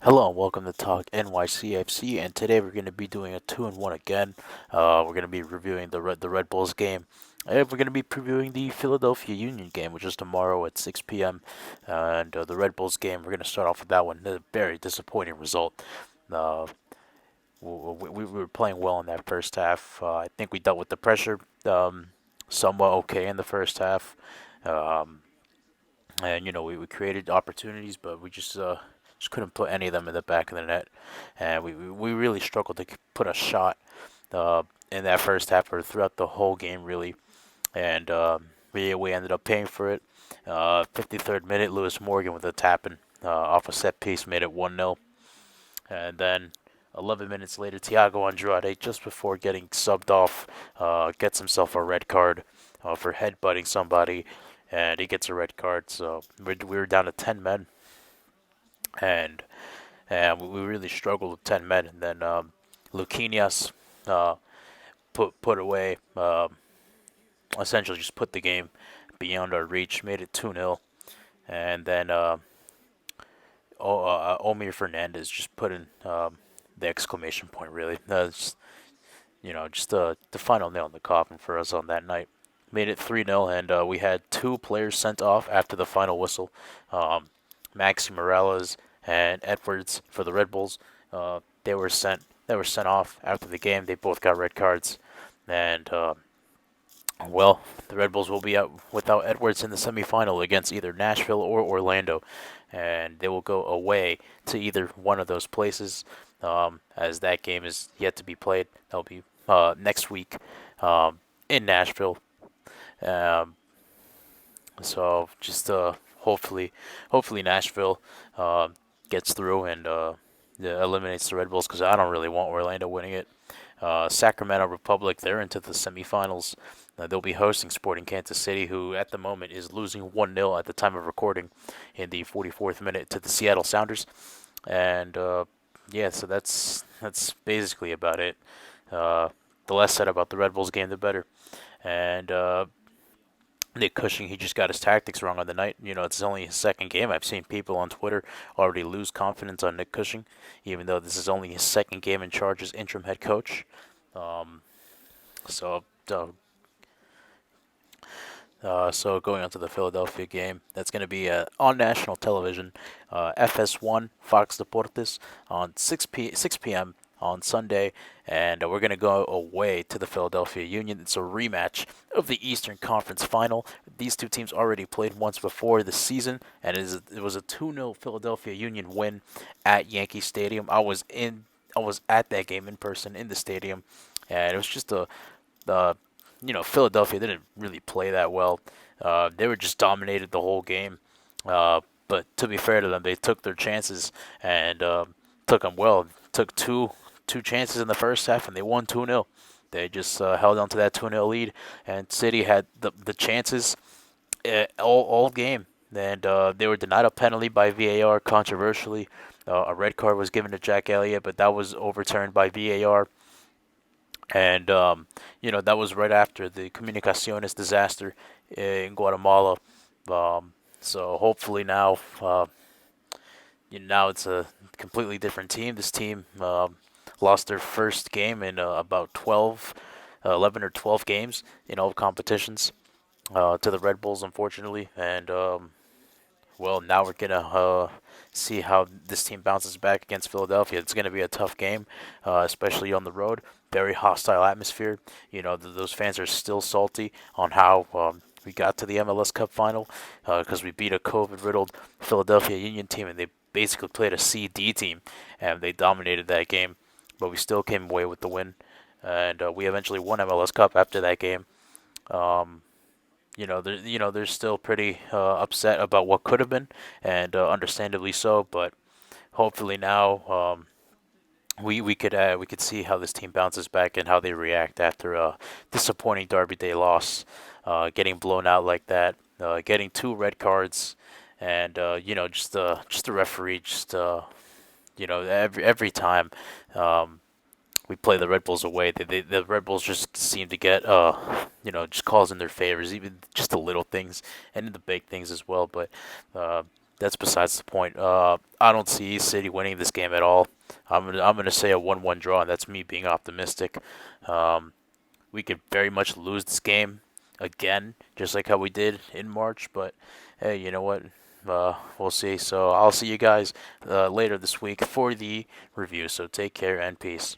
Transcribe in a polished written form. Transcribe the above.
Hello and welcome to Talk NYCFC, and today we're going to be doing a 2-1 again. We're going to be reviewing the Red Bulls game, and we're going to be previewing the Philadelphia Union game, which is tomorrow at 6 p.m. And the Red Bulls game, we're going to start off with that one. A very disappointing result. Uh, we were playing well in that first half. I think we dealt with the pressure somewhat okay in the first half. Um, and we created opportunities, but we just couldn't put any of them in the back of the net, and we really struggled to put a shot uh, in that first half or throughout the whole game really, and we ended up paying for it. 53rd minute, Lewis Morgan with a tap in off a set piece made it 1-0, and then 11 minutes later, Thiago Andrade, just before getting subbed off, gets himself a red card for headbutting somebody, and he gets a red card. So we were down to 10 men, and we really struggled with 10 men. And then Luquinhas uh, put away, essentially just put the game beyond our reach, made it 2-0. And then Omir Fernandez just put in the exclamation point, really. Just the final nail in the coffin for us on that night. Made it 3-0, and we had two players sent off after the final whistle. Um, Maxi Morales and Edwards for the Red Bulls. They were sent off after the game. They both got red cards, and well, the Red Bulls will be out without Edwards in the semifinal against either Nashville or Orlando, and they will go away to either one of those places. As that game is yet to be played, that'll be next week in Nashville. Um, so just hopefully Nashville gets through and eliminates the Red Bulls because I don't really want Orlando winning it. Sacramento Republic, they're into the semifinals. They'll be hosting Sporting Kansas City, who at the moment is losing 1-0 at the time of recording in the 44th minute to the Seattle Sounders. And yeah, so that's basically about it. The less said about the Red Bulls game, the better. And Nick Cushing, he just got his tactics wrong on the night. It's only his second game. I've seen people on Twitter already lose confidence on Nick Cushing, even though this is only his second game in charge as interim head coach. Um, so, uh, so going on to the Philadelphia game, that's going to be on national television, FS1, Fox Deportes, on 6 p.m. on Sunday, and we're going to go away to the Philadelphia Union. It's a rematch of the Eastern Conference Final. These two teams already played once before this season, and it was a 2-0 Philadelphia Union win at Yankee Stadium. I was at that game in person in the stadium, and it was just a Philadelphia didn't really play that well. They were just dominated the whole game. But to be fair to them, they took their chances and took them well. Took two chances in the first half, and they won 2-0. They just held on to that 2-0 lead, and City had the chances all game. And they were denied a penalty by VAR controversially. A red card was given to Jack Elliott, but that was overturned by VAR. And that was right after the Comunicaciones disaster in Guatemala. So hopefully now it's a completely different team. This team lost their first game in about 11 or 12 games in all competitions to the Red Bulls, unfortunately. And well, now we're gonna see how this team bounces back against Philadelphia. It's gonna be a tough game, especially on the road. Very hostile atmosphere. Those fans are still salty on how we got to the MLS Cup final because we beat a COVID-riddled Philadelphia Union team, and they basically played a CD team, and they dominated that game. But we still came away with the win, and we eventually won MLS Cup after that game. Um, they're still pretty upset about what could have been, and understandably so. But hopefully now, we could see how this team bounces back and how they react after a disappointing Derby Day loss, getting blown out like that, getting two red cards, and just the referee every time. Um, we play the Red Bulls away, the Red Bulls just seem to get just calls in their favors, even just the little things and the big things as well. But that's besides the point. I don't see City winning this game at all. I'm gonna say a 1-1 draw, and that's me being optimistic. Um, we could very much lose this game again, just like how we did in March. But hey, you know what? We'll see. So I'll see you guys later this week for the review. So take care and peace.